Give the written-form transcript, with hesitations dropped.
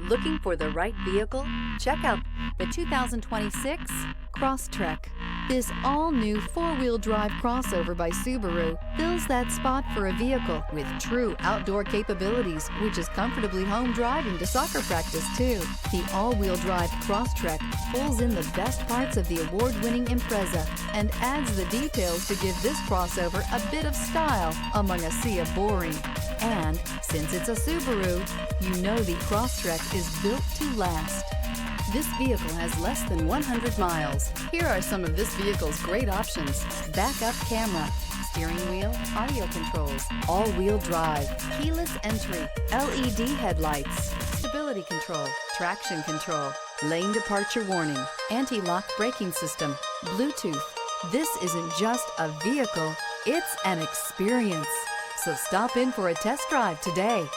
Looking for the right vehicle? Check out the 2026 Crosstrek. This all-new four-wheel drive crossover by Subaru fills that spot for a vehicle with true outdoor capabilities, which is comfortably home driving to soccer practice too. The all-wheel drive Crosstrek pulls in the best parts of the award-winning Impreza and adds the details to give this crossover a bit of style among a sea of boring. And since it's a Subaru, you know the Crosstrek is built to last. This vehicle has less than 100 miles. Here are some of this vehicle's great options: backup camera, steering wheel audio controls, all-wheel drive, keyless entry, LED headlights, stability control, traction control, lane departure warning, anti-lock braking system, Bluetooth. This isn't just a vehicle, it's an experience. So stop in for a test drive today.